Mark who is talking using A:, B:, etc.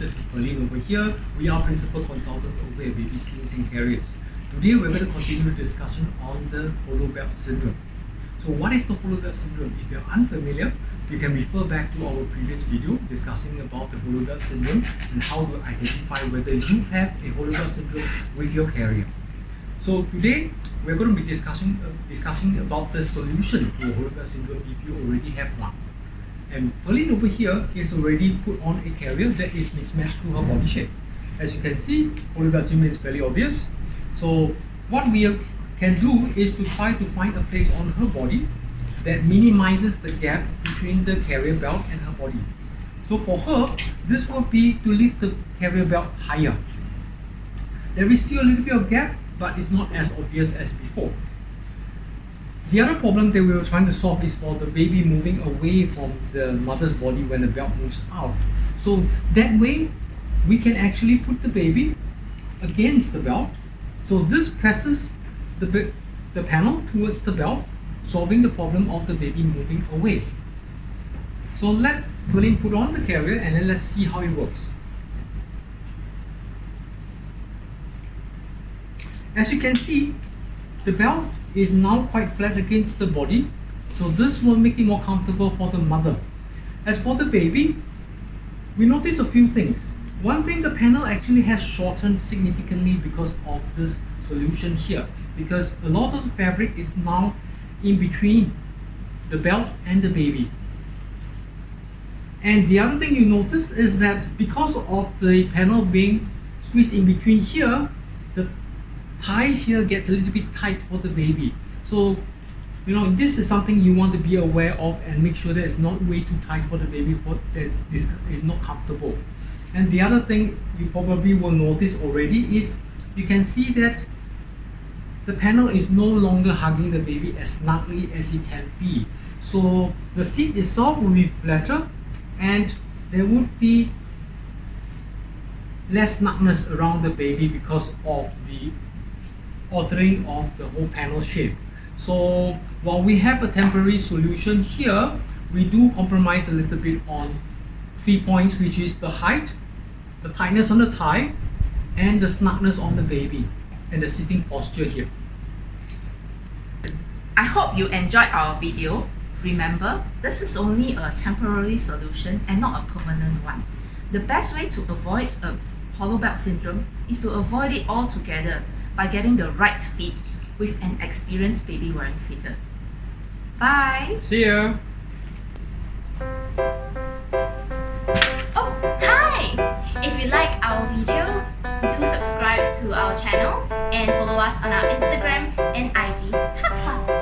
A: this is Pauline over here. We are Principal Consultants over at Baby Slings and Carriers. Today we're going to continue the discussion on the hollow belt syndrome. So what is the hollow belt syndrome? If you're unfamiliar, you can refer back to our previous video discussing about the hollow belt syndrome and how to identify whether you have a hollow belt syndrome with your carrier. So today we're going to be discussing about the solution to hollow belt syndrome if you already have one. And Pauline over here is already put on a carrier that is mismatched to her body shape. As you can see, hollow belt syndrome is fairly obvious. So what we can do is to try to find a place on her body that minimizes the gap between the carrier belt and her body. So for her, this will be to lift the carrier belt higher. There is still a little bit of gap, but it's not as obvious as before. The other problem that we were trying to solve is for the baby moving away from the mother's body when the belt moves out. So that way, we can actually put the baby against the belt. So this presses the panel towards the belt, solving the problem of the baby moving away. So let Pauline put on the carrier and then let's see how it works. As you can see, the belt is now quite flat against the body, so this will make it more comfortable for the mother. As for the baby, we notice a few things. One thing, the panel actually has shortened significantly because of this solution here, because a lot of the fabric is now in between the belt and the baby. And the other thing you notice is that because of the panel being squeezed in between here, the ties here gets a little bit tight for the baby. So, this is something you want to be aware of and make sure that it's not way too tight for the baby, for that it's not comfortable. And the other thing you probably will notice already is you can see that the panel is no longer hugging the baby as snugly as it can be. So the seat itself will be flatter and there would be less snugness around the baby because of the altering of the whole panel shape. So while we have a temporary solution here, we do compromise a little bit on 3 points, which is the height, the tightness on the thigh, and the snugness on the baby, and the sitting posture here.
B: I hope you enjoyed our video. Remember, this is only a temporary solution and not a permanent one. The best way to avoid a hollow belt syndrome is to avoid it altogether by getting the right fit with an experienced baby wearing fitter. Bye!
A: See ya!
B: If you like our video, do subscribe to our channel and follow us on our Instagram and IG. Ta-ta!